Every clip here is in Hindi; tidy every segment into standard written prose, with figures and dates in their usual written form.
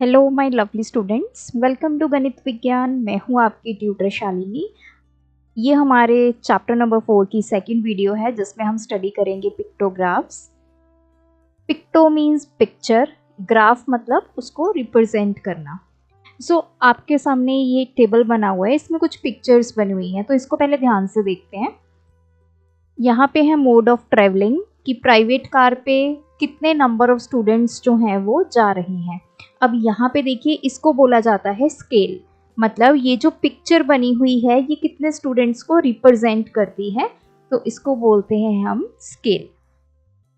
Hello my lovely students, welcome to Ganit Vigyan. मैं हूं आपकी ट्यूटर शालिनी। ये हमारे चैप्टर नंबर 4 की सेकंड वीडियो है जिसमें हम स्टडी करेंगे pictographs. Picto means picture, graph मतलब उसको रिप्रेजेंट करना। आपके सामने ये टेबल बना हुआ है, इसमें कुछ पिक्चर्स बनी हुई हैं, तो इसको पहले ध्यान से देखते हैं। यहाँ पे है मोड ऑफ ट्रेवलिंग कि प्राइवेट कार पे कितने नंबर ऑफ स्टूडेंट्स जो हैं वो जा रहे हैं। अब यहाँ पे देखिए, इसको बोला जाता है स्केल, मतलब ये जो पिक्चर बनी हुई है ये कितने स्टूडेंट्स को रिप्रेजेंट करती है, तो इसको बोलते हैं हम स्केल।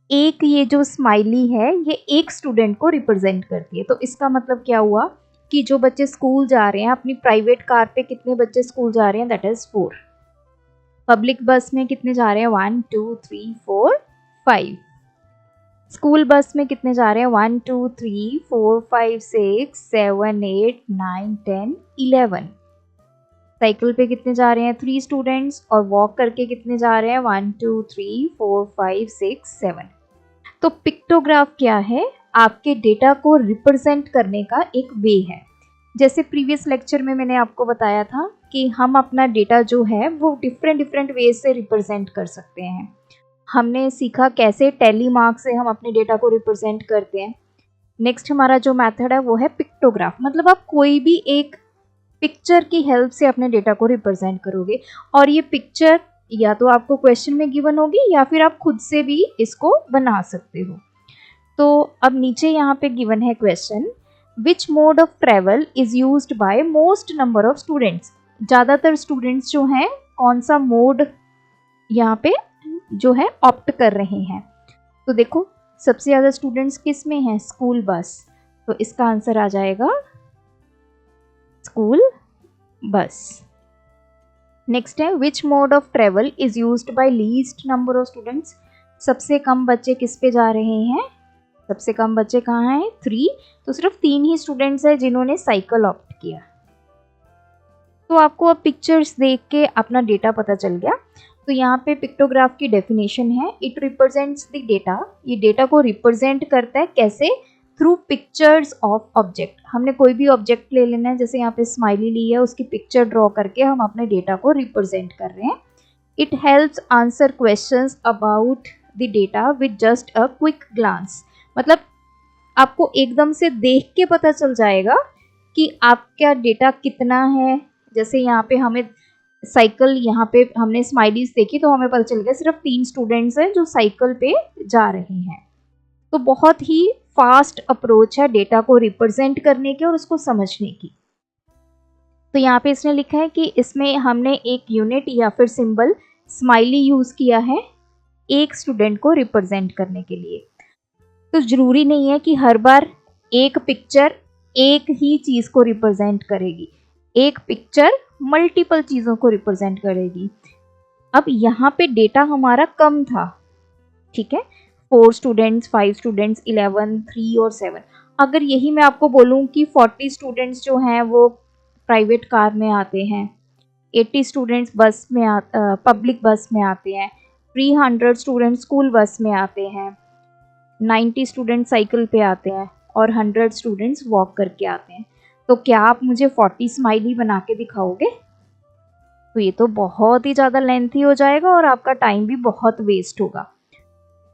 एक ये जो स्माइली है ये एक स्टूडेंट को रिप्रेजेंट करती है, तो इसका मतलब क्या हुआ कि जो बच्चे स्कूल जा रहे हैं, अपनी प्राइवेट कार पे कितने बच्चे स्कूल जा रहे हैं, दैट इज 4। पब्लिक बस में कितने जा रहे हैं, 1 2 3 4 5। स्कूल बस में कितने जा रहे हैं, 1 2 3 4 5 6 7 8 9 10 11। साइकिल पे कितने जा रहे हैं, 3 स्टूडेंट्स, और वॉक करके कितने जा रहे हैं, 1 2 3 4 5 6 7। तो पिक्टोग्राफ क्या है, आपके डेटा को रिप्रेजेंट करने का एक वे है। जैसे प्रीवियस लेक्चर में मैंने आपको बताया था कि हम अपना डेटा जो है वो डिफरेंट वेज से रिप्रेजेंट कर सकते हैं। हमने सीखा कैसे टैली मार्क से हम अपने डेटा को रिप्रेजेंट करते हैं। नेक्स्ट हमारा जो मेथड है वो है पिक्टोग्राफ, मतलब आप कोई भी एक पिक्चर की हेल्प से अपने डेटा को रिप्रेजेंट करोगे, और ये पिक्चर या तो आपको क्वेश्चन में गिवन होगी या फिर आप खुद से भी इसको बना सकते हो। तो अब नीचे यहाँ पे गिवन है question, which mode of travel is used bye most number of students. ज़्यादातर स्टूडेंट्स जो हैं कौन सा मोड यहाँ पे जो है ऑप्ट कर रहे हैं। तो देखो, सबसे ज़्यादा स्टूडेंट्स किस में हैं, स्कूल बस, तो इसका आंसर आ जाएगा स्कूल बस। नेक्स्ट है, which mode of travel is used by least number of students. सबसे कम बच्चे किस पे जा रहे हैं, सबसे कम बच्चे कहाँ हैं, 3। तो सिर्फ 3 ही स्टूडेंट्स हैं जिन्होंने साइकिल ऑप्ट किया। तो आपको अब पिक्चर्स देख के अपना डेटा पता चल गया। तो यहाँ पे पिक्टोग्राफ की डेफिनेशन है, इट रिप्रेजेंट्स द डेटा। ये डेटा को रिप्रेजेंट करता है कैसे, थ्रू पिक्चर्स ऑफ ऑब्जेक्ट। हमने कोई भी ऑब्जेक्ट ले लेना है, जैसे यहाँ पे स्माइली ली है, उसकी पिक्चर ड्रॉ करके हम अपने डेटा को रिप्रेजेंट कर रहे हैं। It helps answer questions about the data with just a quick glance, मतलब आपको एकदम से देख के पता चल जाएगा कि आपका डेटा कितना है। जैसे यहाँ पे हमें साइकिल, यहाँ पे हमने स्माइलीज देखी तो हमें पता चल गया सिर्फ 3 स्टूडेंट्स हैं जो साइकिल पे जा रहे हैं। तो बहुत ही फास्ट अप्रोच है डेटा को रिप्रेजेंट करने की और उसको समझने की। तो यहाँ पे इसने लिखा है कि इसमें हमने एक यूनिट या फिर सिंबल स्माइली यूज किया है एक स्टूडेंट को रिप्रेजेंट करने के लिए। तो जरूरी नहीं है कि हर बार एक पिक्चर एक ही चीज को रिप्रेजेंट करेगी, एक पिक्चर मल्टीपल चीजों को रिप्रेजेंट करेगी। अब यहाँ पे डेटा हमारा कम था, ठीक है, 4 स्टूडेंट्स, 5 स्टूडेंट्स, 11, 3 और 7। अगर यही मैं आपको बोलूँ कि 40 स्टूडेंट्स जो हैं वो प्राइवेट कार में आते हैं, 80 स्टूडेंट्स बस में पब्लिक बस में आते हैं, 300 स्टूडेंट्स स्कूल बस में आते हैं, 90 स्टूडेंट साइकिल पे आते हैं और 100 स्टूडेंट्स वॉक करके आते हैं, तो क्या आप मुझे 40 स्माइली बना के दिखाओगे? तो ये तो बहुत ही ज़्यादा लेंथी हो जाएगा और आपका टाइम भी बहुत वेस्ट होगा।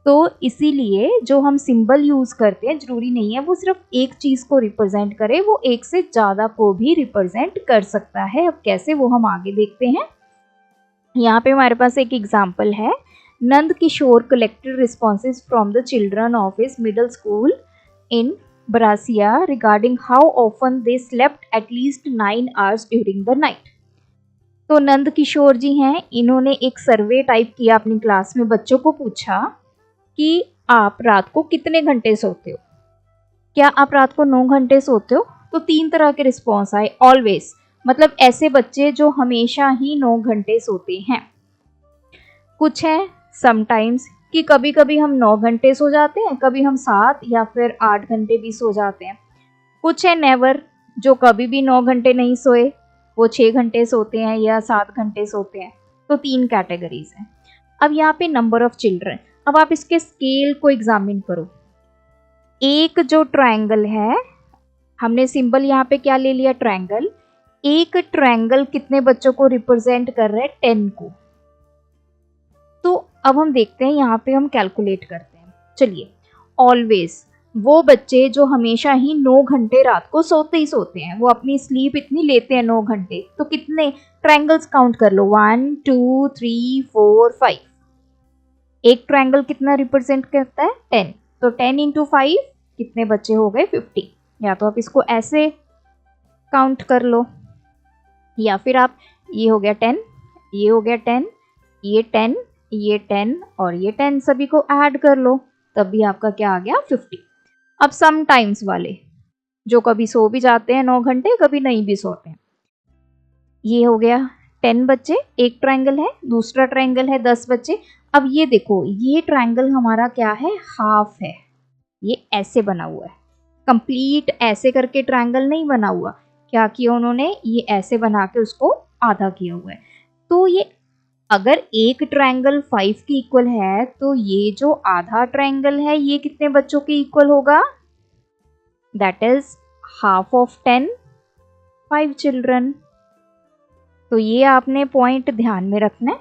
तो इसीलिए जो हम सिंबल यूज़ करते हैं, जरूरी नहीं है वो सिर्फ एक चीज़ को रिप्रेजेंट करे, वो एक से ज़्यादा को भी रिप्रेजेंट कर सकता है। अब कैसे, वो हम आगे देखते हैं। यहाँ पे हमारे पास एक एग्जाम्पल है, Nand Kishore collected responses from the children of his middle school in Brasia regarding how often they slept at least 9 hours during the night. तो नंद किशोर जी हैं, इन्होंने एक सर्वे टाइप किया अपनी क्लास में, बच्चों को पूछा कि आप रात को कितने घंटे सोते हो, क्या आप रात को 9 घंटे सोते हो? तो 3 तरह के रिस्पॉन्स आए। ऑलवेज, मतलब ऐसे बच्चे जो हमेशा ही 9 घंटे सोते हैं। कुछ है समटाइम्स, कि कभी कभी हम 9 घंटे सो जाते हैं, कभी हम 7 या फिर 8 घंटे भी सो जाते हैं। कुछ है नेवर, जो कभी भी 9 घंटे नहीं सोए, वो 6 घंटे सोते हैं या 7 घंटे सोते हैं। तो 3 कैटेगरीज हैं। अब यहाँ पे नंबर ऑफ चिल्ड्रन, अब आप इसके स्केल को एग्जामिन करो। एक जो ट्रायंगल है हमने सिंबल यहाँ पे क्या ले लिया, ट्रायंगल। एक ट्रायंगल कितने बच्चों को रिप्रेजेंट कर रहा है, 10 को। तो अब हम देखते हैं, यहाँ पे हम कैलकुलेट करते हैं। चलिए, ऑलवेज वो बच्चे जो हमेशा ही 9 घंटे रात को सोते ही सोते हैं, वो अपनी स्लीप इतनी लेते हैं 9 घंटे, तो कितने ट्रायंगल्स काउंट कर लो, 1 2 3 4 5। एक ट्रायंगल कितना रिप्रेजेंट करता है, 10। तो 10 इंटू 5 कितने बच्चे हो गए, 50। या तो आप इसको ऐसे काउंट कर लो, या फिर आप, ये हो गया 10, ये हो गया 10, ये 10, ये 10 और ये 10 सभी को ऐड कर लो, तब भी आपका क्या आ गया, 50। अब समटाइम्स वाले जो कभी सो भी जाते हैं 9 घंटे, कभी नहीं भी सोते हैं, ये हो गया 10 बच्चे, एक ट्रायंगल है, दूसरा ट्रायंगल है 10 बच्चे। अब ये देखो, ये ट्रायंगल हमारा क्या है, हाफ है, ये ऐसे बना हुआ है, कंप्लीट ऐसे करके ट्रायंगल नहीं बना हुआ। क्या किया उन्होंने, ये ऐसे बना के उसको आधा किया हुआ है। तो ये अगर एक ट्रायंगल 5 के इक्वल है, तो ये जो आधा ट्रायंगल है ये कितने बच्चों के इक्वल होगा, that is half of 10, 5 children. तो ये आपने पॉइंट ध्यान में रखना है।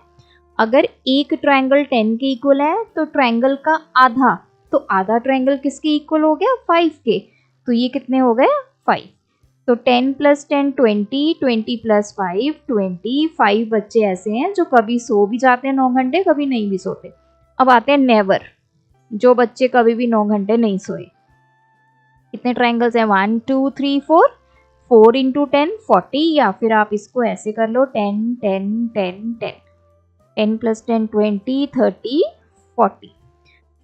अगर एक ट्रायंगल 10 के इक्वल है, तो ट्रायंगल का आधा, तो आधा ट्रायंगल किसके इक्वल हो गया, 5 के। तो ये कितने हो गए, 5। तो 10 + 10 20, 20 + 5 25 बच्चे ऐसे हैं जो कभी सो भी जाते हैं 9 घंटे, कभी नहीं भी सोते। अब आते हैं नेवर, जो बच्चे कभी भी 9 घंटे नहीं सोए। कितने ट्रायंगल्स हैं, 1 2 3 4, 4 इंटू 10 40, या फिर आप इसको ऐसे कर लो 10 10 10 10, 10 + 10 20 30 40।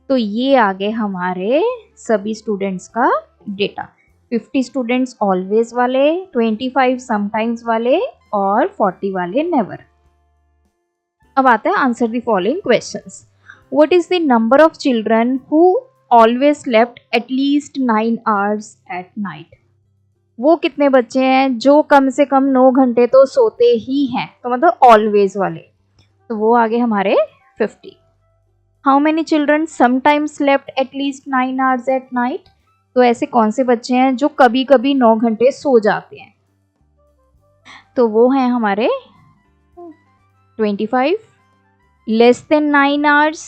तो ये आ गए हमारे सभी स्टूडेंट्स का डेटा। 50 स्टूडेंट्स ऑलवेज वाले, 25 समटाइम्स वाले और 40 वाले नेवर। अब आता है answer the following questions. What is the number of children who always slept at least 9 hours at night. वो कितने बच्चे हैं जो कम से कम 9 घंटे तो सोते ही हैं, तो मतलब ऑलवेज वाले, तो वो आगे हमारे 50। How many children sometimes slept at least 9 hours at night. तो ऐसे कौन से बच्चे हैं जो कभी कभी 9 घंटे सो जाते हैं, तो वो हैं हमारे 25। लेस देन 9 hours,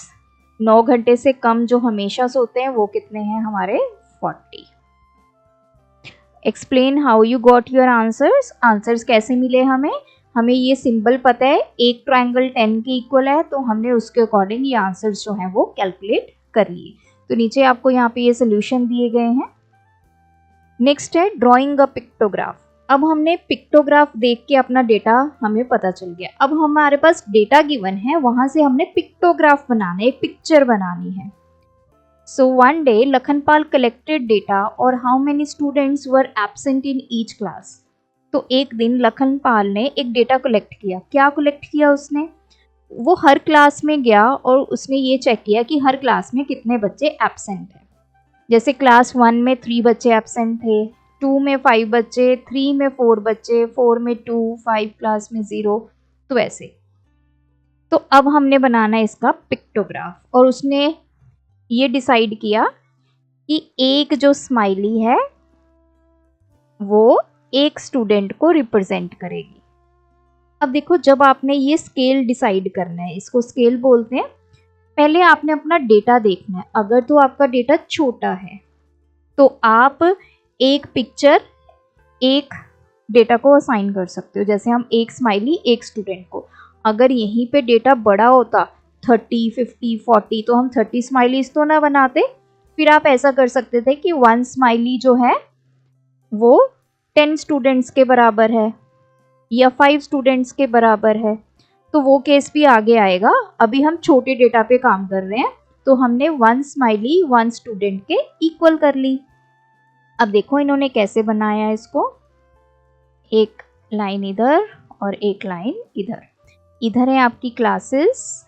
9 घंटे से कम जो हमेशा सोते हैं, वो कितने हैं हमारे 40। Explain how you got your answers. Answers कैसे मिले हमें, हमें ये सिंबल पता है, एक ट्रायंगल 10 के इक्वल है, तो हमने उसके अकॉर्डिंग ये आंसर्स जो हैं वो कैलकुलेट कर लिए। तो नीचे आपको यहाँ पे ये सोल्यूशन दिए गए हैं। नेक्स्ट है ड्राइंग अ पिक्टोग्राफ। अब हमने पिक्टोग्राफ देख के अपना डेटा हमें पता चल गया। अब हमारे पास डेटा गिवन है, वहां से हमने पिक्टोग्राफ बनाना है, एक पिक्चर बनानी है। So one day Lakhanpal collected data और how many students were absent in each class। तो एक दिन लखनपाल ने एक डेटा कलेक्ट किया। क्या कलेक्ट किया उसने, वो हर क्लास में गया और उसने ये चेक किया कि हर क्लास में कितने बच्चे एब्सेंट हैं। जैसे क्लास 1 में 3 बच्चे एब्सेंट थे, 2 में 5 बच्चे, 3 में 4 बच्चे, 4 में 2, 5 क्लास में 0, तो ऐसे। तो अब हमने बनाना है इसका पिक्टोग्राफ, और उसने ये डिसाइड किया कि एक जो स्माइली है वो एक स्टूडेंट को रिप्रेजेंट करेगी। अब देखो, जब आपने ये स्केल डिसाइड करना है, इसको स्केल बोलते हैं, पहले आपने अपना डेटा देखना है। अगर तो आपका डेटा छोटा है तो आप एक पिक्चर एक डेटा को असाइन कर सकते हो, जैसे हम एक स्माइली एक स्टूडेंट को। अगर यहीं पे डेटा बड़ा होता 30 50 40, तो हम 30 स्माइलीज तो ना बनाते। फिर आप ऐसा कर सकते थे कि 1 स्माइली जो है वो 10 स्टूडेंट्स के बराबर है या 5 स्टूडेंट्स के बराबर है, तो वो केस भी आगे आएगा। अभी हम छोटे डेटा पे काम कर रहे हैं, तो हमने 1 स्माइली 1 स्टूडेंट के इक्वल कर ली। अब देखो इन्होंने कैसे बनाया इसको, एक लाइन इधर और एक लाइन इधर। इधर है आपकी क्लासेस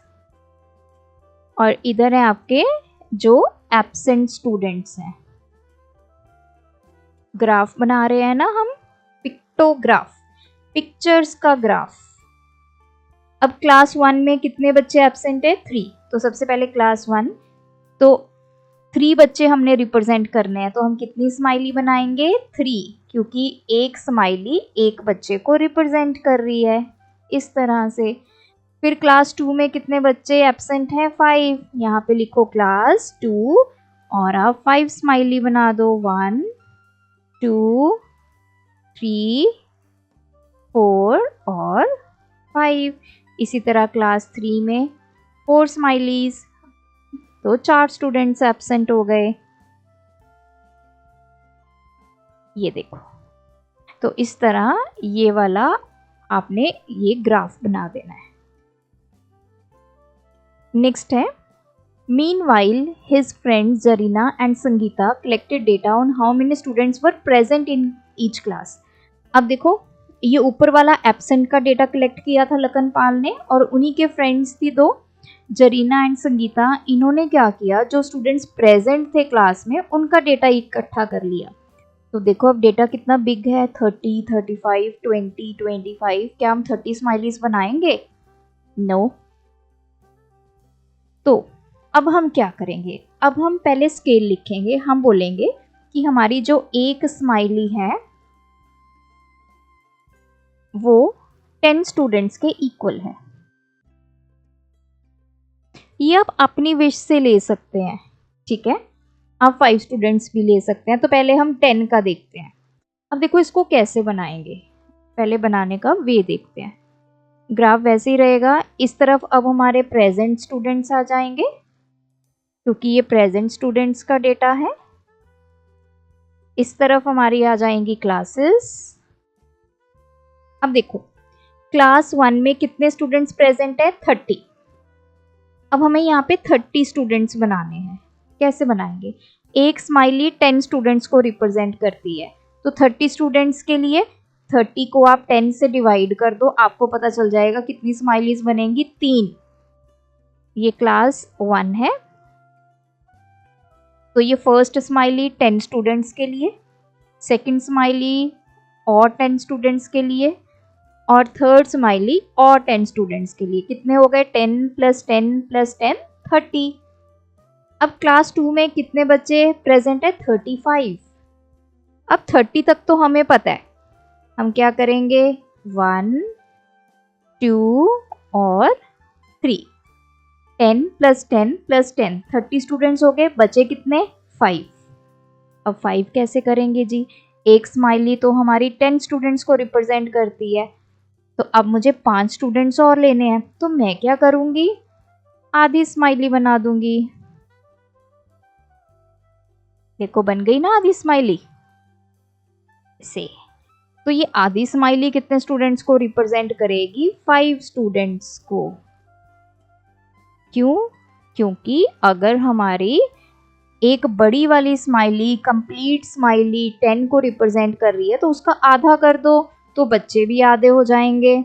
और इधर है आपके जो एब्सेंट स्टूडेंट्स हैं। ग्राफ बना रहे हैं ना हम, पिक्टोग्राफ, पिक्चर्स का ग्राफ। अब क्लास 1 में कितने बच्चे एब्सेंट है, 3। तो सबसे पहले क्लास 1, तो 3 बच्चे हमने रिप्रेजेंट करने हैं, तो हम कितनी स्माइली बनाएंगे? 3, क्योंकि एक स्माइली एक बच्चे को रिप्रेजेंट कर रही है, इस तरह से। फिर क्लास 2 में कितने बच्चे एब्सेंट हैं? 5। यहाँ पे लिखो क्लास 2 और आप 5 स्माइली बना दो। 1 2 3 4 और 5। इसी तरह क्लास 3 में 4 स्माइलीज, तो 4 स्टूडेंट्स एब्सेंट हो गए। ये देखो, तो इस तरह ये वाला आपने ये ग्राफ बना देना है। नेक्स्ट है, meanwhile his friends Zarina and Sangeeta collected data on how many students were present in each class। अब देखो, ये ऊपर वाला एब्सेंट का डेटा कलेक्ट किया था लखनपाल ने, और उन्हीं के फ्रेंड्स थी दो, जरीना एंड संगीता। इन्होंने क्या किया, जो स्टूडेंट्स प्रेजेंट थे क्लास में उनका डेटा इकट्ठा कर लिया। तो देखो अब डेटा कितना बिग है, 30, 35, 20, 25। क्या हम 30 स्माइलीज बनाएंगे? नो। तो अब हम क्या करेंगे, अब हम पहले स्केल लिखेंगे। हम बोलेंगे कि हमारी जो एक स्माइली है वो 10 स्टूडेंट्स के इक्वल है। ये आप अपनी विश से ले सकते हैं, ठीक है, आप 5 स्टूडेंट्स भी ले सकते हैं। तो पहले हम 10 का देखते हैं। अब देखो इसको कैसे बनाएंगे, पहले बनाने का वे देखते हैं। ग्राफ वैसे ही रहेगा, इस तरफ अब हमारे प्रेजेंट स्टूडेंट्स आ जाएंगे, क्योंकि ये प्रेजेंट स्टूडेंट्स का डेटा है। इस तरफ हमारी आ जाएंगी क्लासेस। अब देखो क्लास 1 में कितने स्टूडेंट्स प्रेजेंट है? 30। अब हमें यहाँ पे 30 स्टूडेंट्स बनाने हैं। कैसे बनाएंगे? एक स्माइली 10 स्टूडेंट्स को रिप्रेजेंट करती है, तो 30 स्टूडेंट्स के लिए 30 को आप 10 से डिवाइड कर दो, आपको पता चल जाएगा कितनी स्माइलीज बनेंगी? 3। ये क्लास 1 है, तो ये फर्स्ट स्माइली 10 स्टूडेंट्स के लिए, सेकंड स्माइली और 10 स्टूडेंट्स के लिए, और थर्ड स्माइली और 10 स्टूडेंट्स के लिए। कितने हो गए? 10 + 10 + 10 30। अब क्लास 2 में कितने बच्चे प्रेजेंट है? 35। अब 30 तक तो हमें पता है, हम क्या करेंगे? 1 2 और 3। 10 + 10 + 10 30 स्टूडेंट्स हो गए, बचे कितने? 5। अब 5 कैसे करेंगे जी? एक स्माइली तो हमारी 10 स्टूडेंट्स को रिप्रेजेंट करती है, तो अब मुझे 5 स्टूडेंट्स और लेने हैं, तो मैं क्या करूंगी? आधी स्माइली बना दूंगी। देखो बन गई ना आधी स्माइली से। तो ये आधी स्माइली कितने स्टूडेंट्स को रिप्रेजेंट करेगी? 5 स्टूडेंट्स को। क्यों? क्योंकि अगर हमारी एक बड़ी वाली स्माइली, कंप्लीट स्माइली 10 को रिप्रेजेंट कर रही है, तो उसका आधा कर दो, तो बच्चे भी आधे हो जाएंगे।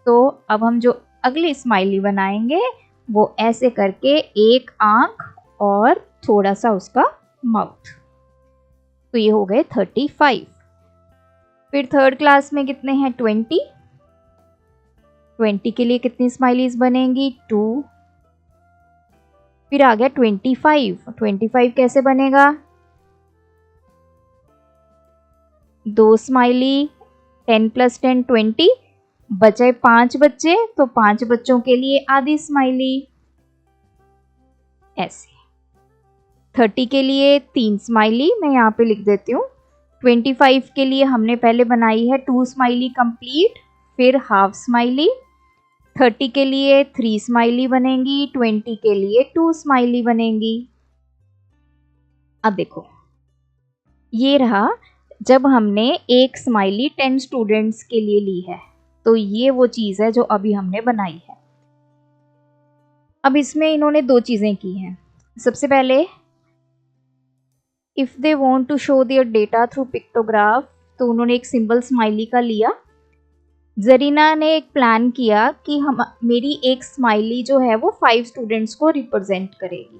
तो अब हम जो अगली स्माइली बनाएंगे वो ऐसे करके एक आंख और थोड़ा सा उसका माउथ। तो ये हो गए 35। फिर थर्ड क्लास में कितने हैं? 20। 20 के लिए कितनी स्माइलीज बनेंगी? 2। फिर आ गया 25। 25 कैसे बनेगा? 2 स्माइली, 10 + 10 20, बचे 5 बच्चे, तो 5 बच्चों के लिए आधी स्माइली। ऐसे 30 के लिए 3 स्माइली, मैं यहाँ पे लिख देती हूँ। 25 के लिए हमने पहले बनाई है 2 स्माइली कंप्लीट, फिर हाफ स्माइली। 30 के लिए 3 स्माइली बनेंगी, 20 के लिए 2 स्माइली बनेंगी। अब देखो ये रहा, जब हमने एक स्माइली 10 स्टूडेंट्स के लिए ली है, तो ये वो चीज है जो अभी हमने बनाई है। अब इसमें इन्होंने 2 चीजें की हैं। सबसे पहले if they want to show their data through pictograph, तो उन्होंने एक सिंबल स्माइली का लिया। जरीना ने एक प्लान किया कि हम मेरी एक स्माइली जो है वो 5 स्टूडेंट्स को रिप्रेजेंट करेगी।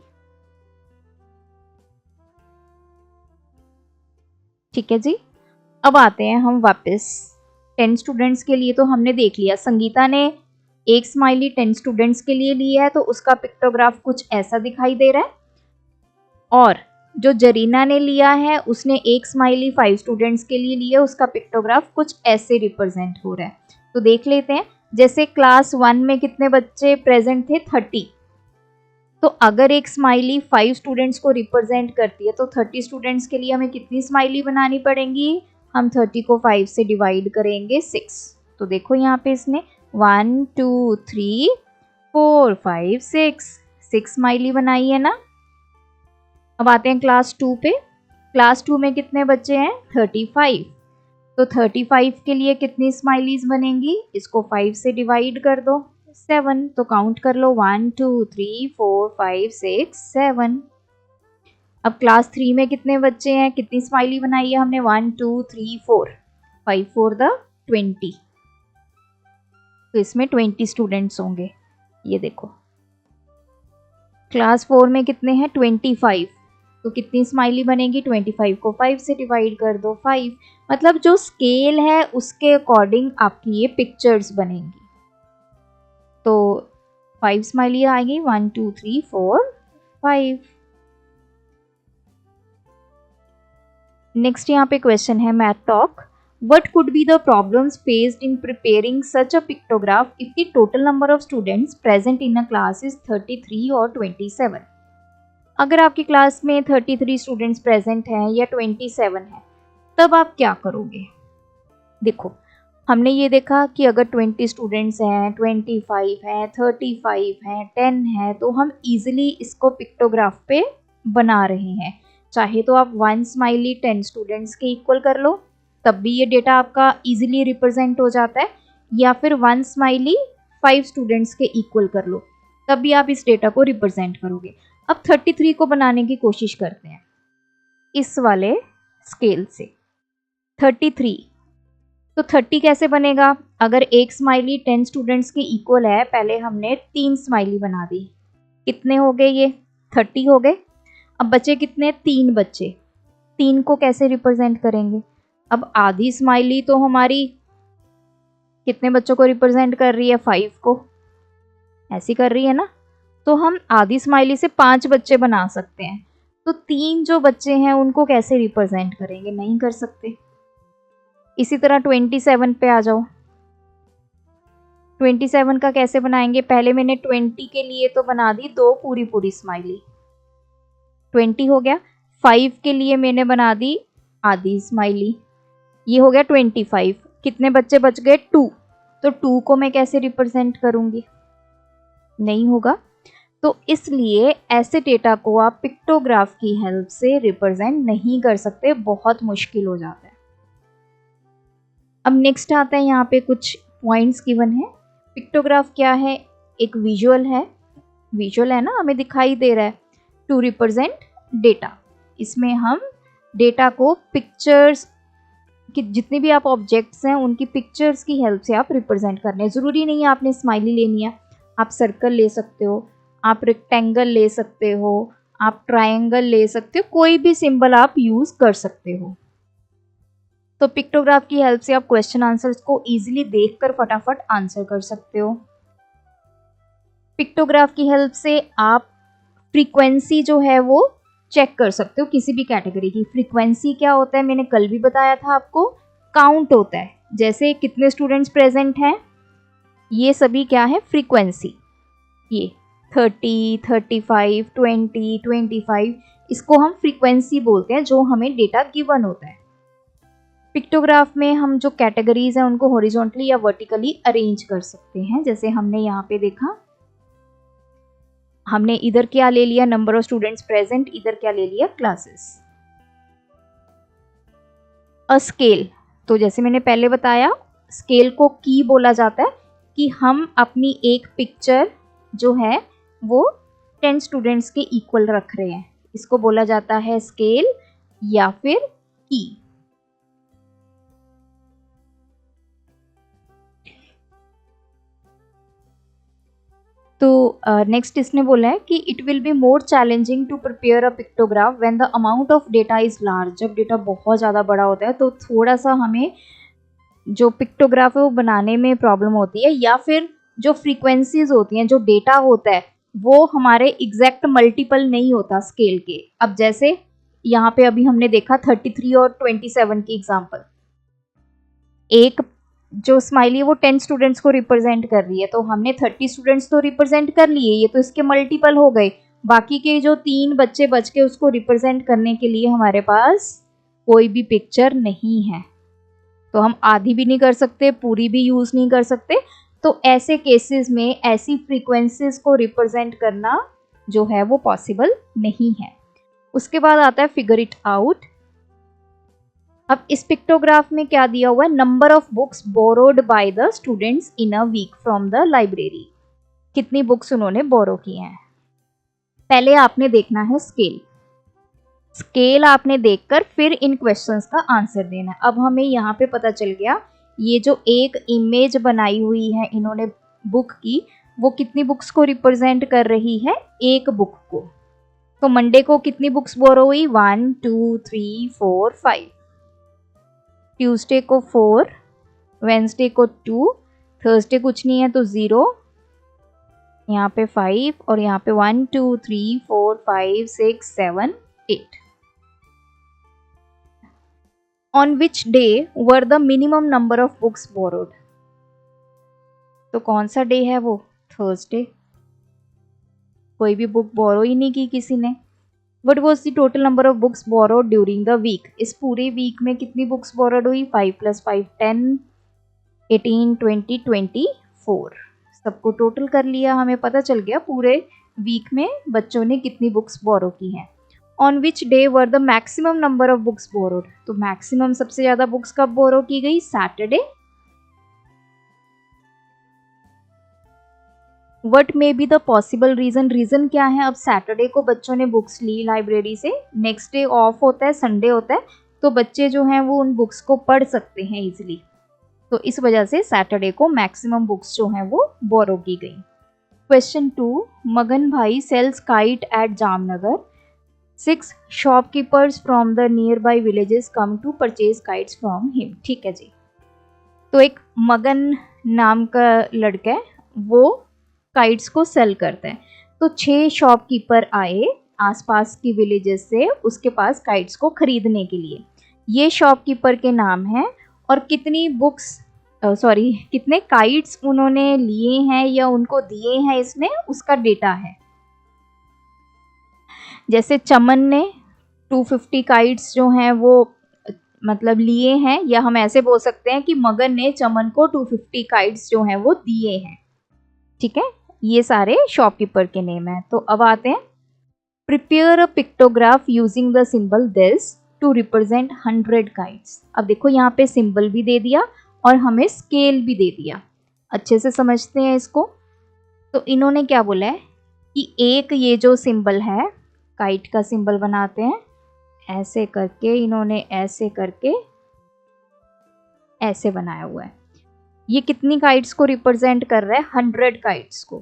ठीक है जी। अब आते हैं हम वापस 10 स्टूडेंट्स के लिए, तो हमने देख लिया संगीता ने एक स्माइली 10 स्टूडेंट्स के लिए ली है, तो उसका पिक्टोग्राफ कुछ ऐसा दिखाई दे रहा है। और जो जरीना ने लिया है उसने एक स्माइली 5 स्टूडेंट्स के लिए लिया, उसका पिक्टोग्राफ कुछ ऐसे रिप्रेजेंट हो रहा है। तो देख लेते हैं, जैसे क्लास 1 में कितने बच्चे प्रेजेंट थे, 30। तो अगर एक स्माइली 5 स्टूडेंट्स को रिप्रेजेंट करती है तो 30 स्टूडेंट्स के लिए हमें कितनी स्माइली बनानी पड़ेंगी, हम 30 को 5 से डिवाइड करेंगे 6। तो देखो यहाँ पे इसने 1 2 3 4 5 6 स्माइली बनाई है ना। अब आते हैं क्लास 2 पे। क्लास 2 में कितने बच्चे हैं, 35। तो 35 के लिए कितनी स्माइलीज बनेंगी, इसको 5 से डिवाइड कर दो 7। तो काउंट कर लो 1 2 3 4 5 6 7। अब क्लास 3 में कितने बच्चे हैं, कितनी स्माइली बनाई है हमने, 1 2 3 4 5 4 द 20। तो इसमें 20 स्टूडेंट्स होंगे। ये देखो क्लास 4 में कितने हैं, 25। तो कितनी स्माइली बनेगी, 25 को 5 से डिवाइड कर दो 5। मतलब जो स्केल है उसके अकॉर्डिंग आपकी ये पिक्चर्स बनेंगी। तो 5 स्माइली आएगी, 1 2 3 4 5। नेक्स्ट यहाँ पे क्वेश्चन है math talk. What could be the problems faced in preparing such a pictograph if the total number of students present in a class is 33 or 27? अगर आपकी क्लास में 33 स्टूडेंट्स प्रेजेंट हैं या 27 हैं, तब आप क्या करोगे। देखो हमने ये देखा कि अगर 20 स्टूडेंट्स हैं, 25 हैं, 35 हैं, 10 हैं, तो हम इजीली इसको पिक्टोग्राफ पे बना रहे हैं। चाहे तो आप 1 स्माइली 10 स्टूडेंट्स के इक्वल कर लो, तब भी ये डेटा आपका इजीली रिप्रेजेंट हो जाता है, या फिर 1 स्माइली 5 स्टूडेंट्स के इक्वल कर लो, तब भी आप इस डेटा को रिप्रेजेंट करोगे। अब 33 को बनाने की कोशिश करते हैं इस वाले स्केल से। 33, तो 30 कैसे बनेगा, अगर एक स्माइली 10 स्टूडेंट्स के इक्वल है, पहले हमने 3 स्माइली बना दी, कितने हो गए ये, 30 हो गए। अब बचे कितने, 3 बच्चे, 3 को कैसे रिप्रेजेंट करेंगे। अब आधी स्माइली तो हमारी कितने बच्चों को रिप्रेजेंट कर रही है, 5 को, ऐसी कर रही है ना। तो हम आधी स्माइली से 5 बच्चे बना सकते हैं। तो 3 जो बच्चे हैं उनको कैसे रिप्रेजेंट करेंगे, नहीं कर सकते। इसी तरह 27 पे आ जाओ। 27 का कैसे बनाएंगे, पहले मैंने 20 के लिए तो बना दी 2 पूरी पूरी स्माइली, 20 हो गया। 5 के लिए मैंने बना दी आधी स्माइली, ये हो गया 25। कितने बच्चे बच गए, 2। तो 2 को मैं कैसे रिप्रेजेंट करूंगी, नहीं होगा। तो इसलिए ऐसे डेटा को आप पिक्टोग्राफ की हेल्प से रिप्रेजेंट नहीं कर सकते, बहुत मुश्किल हो जाता है। अब नेक्स्ट आता है, यहाँ पे कुछ पॉइंट्स गिवन है। पिक्टोग्राफ क्या है, एक विजुअल है, विजुअल है ना, हमें दिखाई दे रहा है, टू रिप्रेजेंट डेटा। इसमें हम डेटा को पिक्चर्स कि जितने भी आप ऑब्जेक्ट्स हैं उनकी पिक्चर्स की हेल्प से आप रिप्रेजेंट करने, ज़रूरी नहीं है आपने स्माइली लेनी है, आप सर्कल ले सकते हो, आप रेक्टेंगल ले सकते हो, आप ट्रायंगल ले सकते हो, कोई भी सिंबल आप यूज़ कर सकते हो। तो पिक्टोग्राफ की हेल्प से आप क्वेश्चन आंसर्स को इजीली देखकर फटाफट आंसर कर सकते हो। पिक्टोग्राफ की हेल्प से आप फ्रीक्वेंसी जो है वो चेक कर सकते हो, किसी भी कैटेगरी की। फ्रीक्वेंसी क्या होता है, मैंने कल भी बताया था आपको, काउंट होता है, जैसे कितने स्टूडेंट्स प्रेजेंट हैं, ये सभी क्या है, फ्रीक्वेंसी। ये 30, 35, 20, 25, इसको हम फ्रीक्वेंसी बोलते हैं, जो हमें डेटा गिवन होता है। पिक्टोग्राफ में हम जो कैटेगरीज हैं उनको हॉरिजॉन्टली या वर्टिकली अरेंज कर सकते हैं, जैसे हमने यहाँ पे देखा, हमने इधर क्या ले लिया, नंबर ऑफ स्टूडेंट्स प्रेजेंट, इधर क्या ले लिया, क्लासेस। अ स्केल, तो जैसे मैंने पहले बताया, स्केल को की बोला जाता है कि हम अपनी एक पिक्चर जो है वो 10 स्टूडेंट्स के इक्वल रख रहे हैं, इसको बोला जाता है स्केल या फिर की। तो नेक्स्ट इसने बोला है कि it will be more challenging to prepare a pictograph when the amount of data is large. जब डेटा बहुत ज़्यादा बड़ा होता है तो थोड़ा सा हमें जो पिक्टोग्राफ है वो बनाने में प्रॉब्लम होती है, या फिर जो फ्रीक्वेंसीज होती हैं, जो डेटा होता है वो हमारे एग्जैक्ट मल्टीपल नहीं होता स्केल के। अब जैसे यहाँ पे अभी हमने देखा 33 और 27 की एग्जाम्पल, एक जो स्माइली है वो 10 स्टूडेंट्स को रिप्रेजेंट कर रही है, तो हमने 30 स्टूडेंट्स तो रिप्रेजेंट कर लिए, ये तो इसके मल्टीपल हो गए। बाकी के जो 3 बच्चे बच के उसको रिप्रेजेंट करने के लिए हमारे पास कोई भी पिक्चर नहीं है, तो हम आधी भी नहीं कर सकते, पूरी भी यूज नहीं कर सकते। तो ऐसे केसेस में ऐसी फ्रीक्वेंसीज को रिप्रेजेंट करना जो है वो पॉसिबल नहीं है। उसके बाद आता है फिगर इट आउट। अब इस पिक्टोग्राफ में क्या दिया हुआ है, number of books borrowed by the students in a week from the library, कितनी बुक्स उन्होंने बोरो की हैं। पहले आपने देखना है स्केल, स्केल आपने देखकर फिर इन क्वेश्चंस का आंसर देना है। अब हमें यहाँ पे पता चल गया ये जो एक इमेज बनाई हुई है इन्होंने बुक की, वो कितनी बुक्स को रिप्रेजेंट कर रही है, एक बुक को। तो मंडे को कितनी बुक्स बोरो हुई, 1 2 3 4 5, ट्यूसडे को 4, वेंसडे को 2, थर्सडे कुछ नहीं है तो 0, यहाँ पे 5 और यहाँ पे 1 2 3 4 5 6 7 8। On which day were the minimum number of books borrowed? तो कौन सा डे है वो, थर्सडे। कोई भी बुक बोरो ही नहीं की किसी ने। What was the total number of books borrowed during the week? इस पूरे वीक में कितनी बुक्स बोरोड हुई, 5 + 5 10, 18 20 24, सबको टोटल कर लिया, हमें पता चल गया पूरे वीक में बच्चों ने कितनी बुक्स बोरो की हैं। On which day were the maximum number of books borrowed? तो मैक्सिमम सबसे ज्यादा बुक्स कब बोरो की गई, Saturday. What may be the possible reason? Reason क्या है, अब सैटरडे को बच्चों ने बुक्स ली लाइब्रेरी से, नेक्स्ट डे ऑफ होता है, संडे होता है, तो बच्चे जो हैं वो उन बुक्स को पढ़ सकते हैं इजिली, तो इस वजह से सैटरडे को मैक्सिमम बुक्स जो हैं वो बोरो की गई। क्वेश्चन 2, मगन भाई sells kite at Jamnagar, 6 shopkeepers from the nearby villages come to purchase kites from him. ठीक है जी, तो एक मगन नाम का लड़का है, वो काइट्स को सेल करता है, तो 6 शॉपकीपर आए आसपास की विलेजेस से उसके पास काइट्स को खरीदने के लिए। ये शॉपकीपर के नाम हैं और कितनी बुक्स कितने काइट्स उन्होंने लिए हैं या उनको दिए हैं इसने, उसका डेटा है। जैसे चमन ने 250 काइट्स जो हैं वो मतलब लिए हैं, या हम ऐसे बोल सकते हैं कि मगन ने चमन को 250 काइट्स जो हैं वो दिए हैं। ठीक है, ये सारे शॉपकीपर के नेम हैं। तो अब आते हैं, prepare a pictograph using the symbol this to represent 100 kites. अब देखो यहाँ पे सिंबल भी दे दिया और हमें स्केल भी दे दिया, अच्छे से समझते हैं इसको। तो इन्होंने क्या बोला है कि एक ये जो सिंबल है, काइट का सिंबल बनाते हैं ऐसे करके, इन्होंने ऐसे करके ऐसे बनाया हुआ है, ये कितनी काइट्स को रिप्रेजेंट कर रहा है, 100 काइट्स को।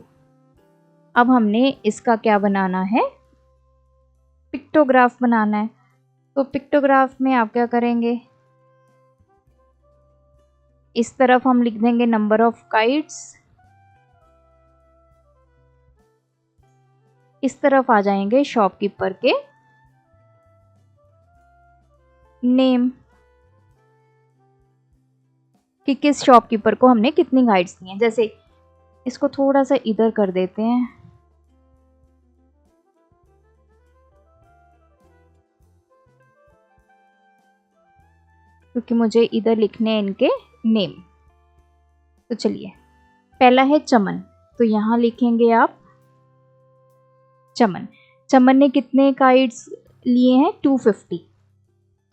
अब हमने इसका क्या बनाना है, पिक्टोग्राफ बनाना है। तो पिक्टोग्राफ में आप क्या करेंगे, इस तरफ हम लिख देंगे नंबर ऑफ काइट्स, इस तरफ आ जाएंगे शॉपकीपर के नेम कि किस शॉपकीपर को हमने कितनी काइट्स दी हैं। जैसे इसको थोड़ा सा इधर कर देते हैं, क्योंकि मुझे इधर लिखने हैं इनके नेम। तो चलिए, पहला है चमन, तो यहाँ लिखेंगे आप चमन। चमन ने कितने काइट्स लिए हैं, 250।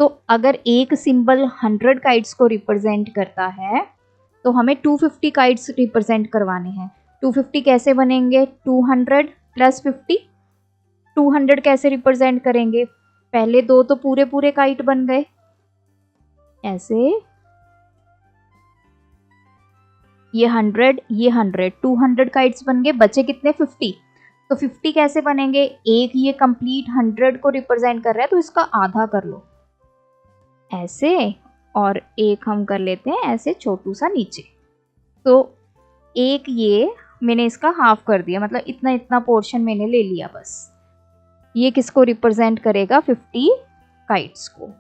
तो अगर एक सिंबल 100 काइट्स को रिप्रेजेंट करता है तो हमें 250 काइट्स रिप्रेजेंट करवाने हैं। 250 कैसे बनेंगे, 200 + 50। 200 कैसे रिप्रेजेंट करेंगे, पहले दो तो पूरे पूरे काइट बन गए ऐसे, ये 100 ये 100, 200 काइट्स बन गए, बचे कितने, 50। तो 50 कैसे बनेंगे, एक ये कंप्लीट 100 को रिप्रेजेंट कर रहा है तो इसका आधा कर लो ऐसे, और एक हम कर लेते हैं ऐसे छोटू सा नीचे। तो एक ये मैंने इसका हाफ कर दिया, मतलब इतना इतना पोर्शन मैंने ले लिया बस। ये किसको रिप्रेजेंट करेगा? 50 काइट्स को।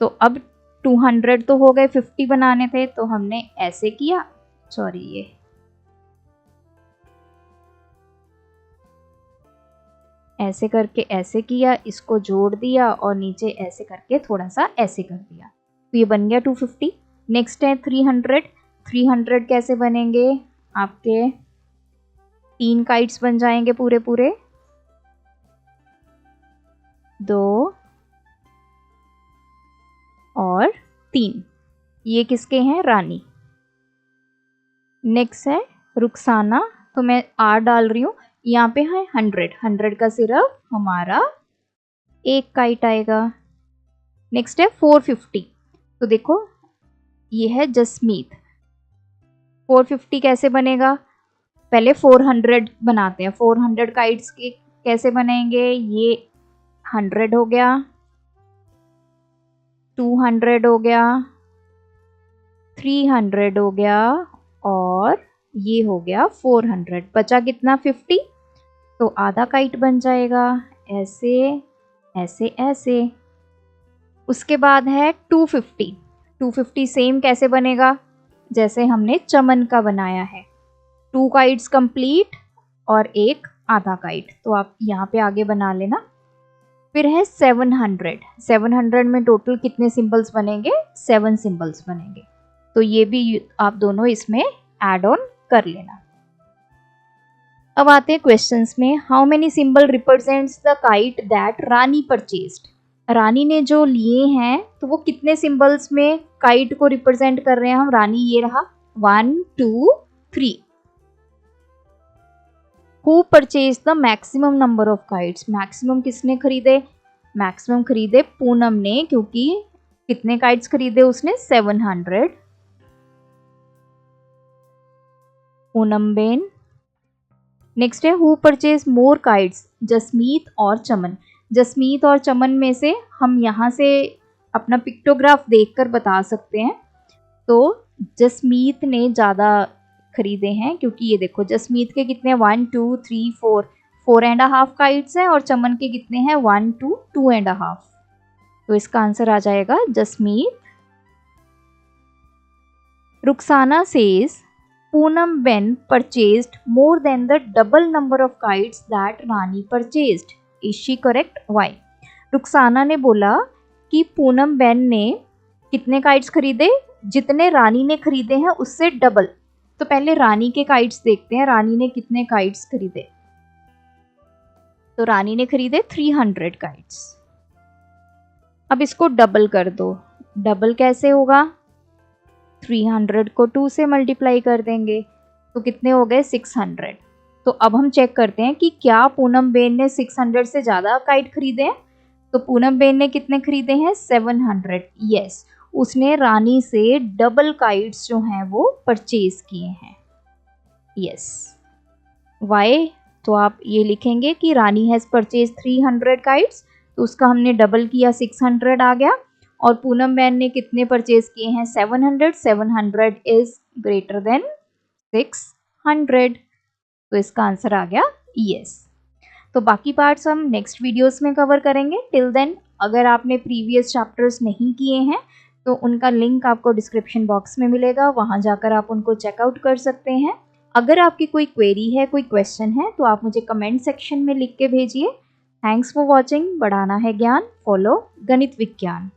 तो अब 200 तो हो गए, 50 बनाने थे तो हमने ऐसे किया, सॉरी ये ऐसे करके ऐसे किया, इसको जोड़ दिया और नीचे ऐसे करके थोड़ा सा ऐसे कर दिया, तो ये बन गया 250। नेक्स्ट है 300। 300 कैसे बनेंगे? आपके 3 काइट्स बन जाएंगे पूरे पूरे, 2 और 3। ये किसके हैं? रानी। नेक्स्ट है रुखसाना, तो मैं R डाल रही हूँ, यहाँ पे है 100। 100 का सिर्फ हमारा एक काइट आएगा। नेक्स्ट है 450, तो देखो ये है जसमीत। 450 कैसे बनेगा? पहले 400 बनाते हैं। 400 काइट्स के कैसे बनेंगे? ये 100 हो गया, 200 हो गया, 300 हो गया और ये हो गया 400। बचा कितना? 50। तो आधा काइट बन जाएगा, ऐसे ऐसे ऐसे। उसके बाद है 250। 250 सेम कैसे बनेगा? जैसे हमने चमन का बनाया है, 2 काइट्स कंप्लीट और एक आधा काइट, तो आप यहाँ पे आगे बना लेना। फिर है 700। 700 में टोटल कितने सिंबल्स बनेंगे? 7 सिंबल्स बनेंगे, तो ये भी आप दोनों इसमें ऐड ऑन कर लेना। अब आते हैं क्वेश्चंस में। How many symbol represents the kite that Rani purchased? Rani ने जो लिए हैं तो वो कितने सिंबल्स में काइट को रिप्रेजेंट कर रहे हैं हम? रानी ये रहा 1 2 3। Who purchase the maximum number of kites? Maximum किसने खरीदे? मैक्सिमम खरीदे पूनम ने, क्योंकि कितने काइट्स खरीदे उसने? 700। पूनम बेन। नेक्स्ट है who purchase more kites? Jasmeet और चमन। जसमीत और चमन में से हम यहाँ से अपना पिक्टोग्राफ देखकर बता सकते हैं। तो जसमीत ने ज़्यादा खरीदे हैं, क्योंकि ये देखो जसमीत के कितने 1 2 3 4 4.5 काइट्स हैं और चमन के कितने हैं 1 2 2.5। तो इसका आंसर आ जाएगा Jasmeet. Rukhsana says Poonam Ben purchased more than the double number of kites that Rani purchased. Is she correct? Why? Rukhsana ने बोला कि पूनम बेन ने कितने काइट्स खरीदे? जितने रानी ने खरीदे हैं उससे डबल। तो पहले रानी के काइट्स देखते हैं, रानी ने कितने काइट्स खरीदे। तो रानी ने खरीदे 300 काइट्स। अब इसको डबल कर दो। डबल कैसे होगा? 300 को 2 से मल्टीप्लाई कर देंगे तो कितने हो गए? 600। तो अब हम चेक करते हैं कि क्या पूनम बेन ने 600 से ज़्यादा काइट खरीदे हैं। तो पूनम बेन ने कितने खरीदे हैं? 700। यस, उसने रानी से डबल काइट्स जो हैं वो परचेज किए हैं। Yes, why? तो आप ये लिखेंगे कि रानी हैज़ परचेज 300 काइट्स, तो उसका हमने डबल किया, 600 आ गया। और पूनम बेन ने कितने परचेज किए हैं? 700। 700 इज ग्रेटर देन 600, तो इसका आंसर आ गया यस। तो बाकी पार्ट्स हम नेक्स्ट वीडियोस में कवर करेंगे। टिल देन अगर आपने प्रीवियस चैप्टर्स नहीं किए हैं तो उनका लिंक आपको डिस्क्रिप्शन बॉक्स में मिलेगा, वहाँ जाकर आप उनको चेकआउट कर सकते हैं। अगर आपकी कोई क्वेरी है, कोई क्वेश्चन है, तो आप मुझे कमेंट सेक्शन में लिख के भेजिए। Thanks for watching. बढ़ाना है ज्ञान, फॉलो गणित विज्ञान।